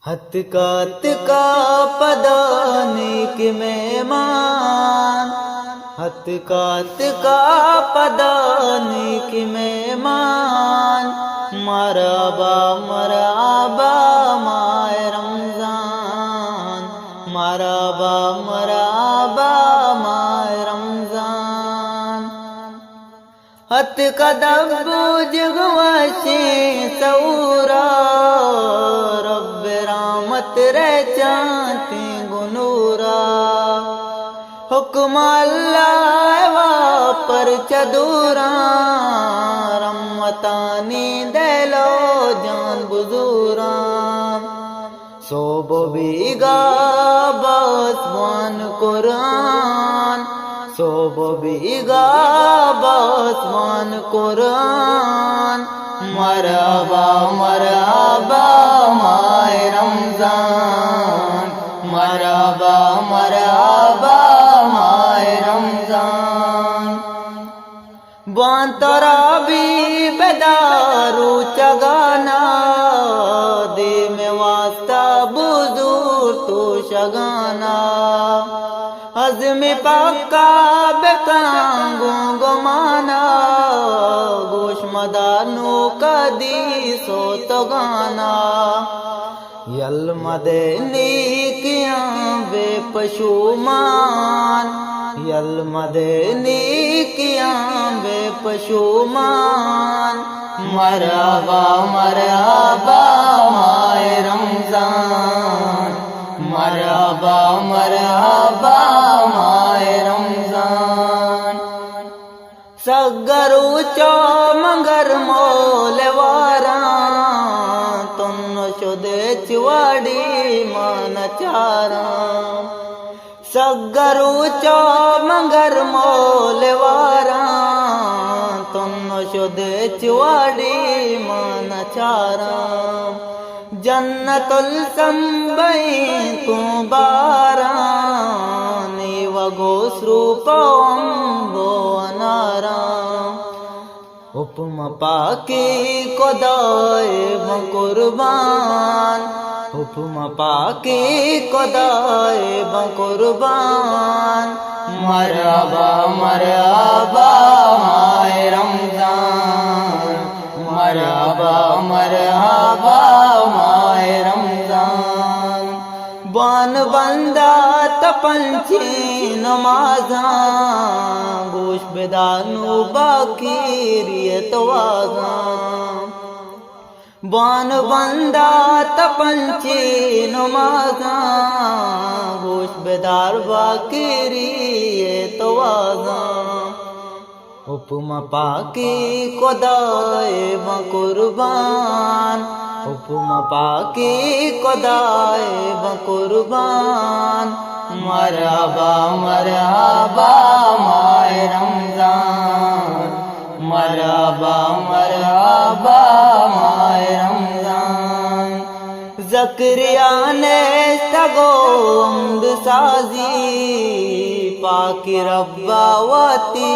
ہتھ کا پدانے کے مہمان، ہتھ کا پدانے کے مہمان، مرحبا مرحبا ماہ رمضان، مرحبا مرحبا ماہ رمضان۔ ہتھ کا دبو جگواشے سورا، رب رحمت رہ چانتے گنورا، حکم اللہ واپر چدورا، رحمتانی دلو جان بزورا، صوب بیگا باسمان قرآن، صوب بیگا باسمان قرآن، مرحبا مرحبا ماہ رمضان، مرحبا مرحبا ماہ رمضان۔ بان ترابی بیدارو چگانا، دے میں واسطہ بزور تو شگانا، عزم پکا بکانگوں گمانا، گوش مدانو کدی سو تو گانا، یلمدنی کیاں بے پشومان، یلمدنی کیاں بے پشومان، مرحبا مرحبا ماہ رمضان، مرحبا مرحبا ماہ رمضان۔ سگرو چو منگر مول واران، تنو شدے چواڑی مان چاران، سگرو چو منگر مول واران، تنو شدے چواڑی مان چاران، جنت السنبئیں تو بارانی وگوسرو پومبو انارام، حکم پاکی خدائے بقربان، حکم پاکی خدائے بقربان، مرحبا مرحبا ماہ رمضان، مرحبا مرحبا ماہ رمضان۔ بان بندہ تپنچی نمازاں، گوش بدانو باقی ریت وازاں، بان بندہ تپنچی نمازاں، گوش بدار باقی ریت وازاں، حکم پاکی خدائے بقربان، حکم پاکی خدائے بقربان، مرحبا مرحبا ماہ رمضان، مرحبا مرحبا ماہ رمضان۔ زکریا نے سگوند سازی، پاکی ربا واتی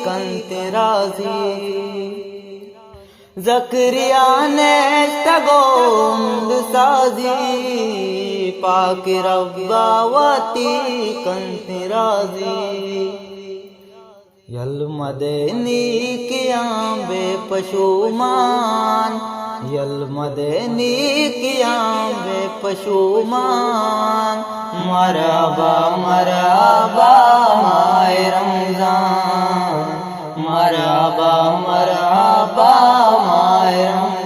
کنت رازی، زکریا نے سگوند سازی، پاکی ربا واتی کنت رازی، یلمدنی کیاں بے پشومان، یلمدنی کیاں بے پشومان، مرحبا مرحبا ماہ رمضان، مرحبا مرحبا ماہ رمضان۔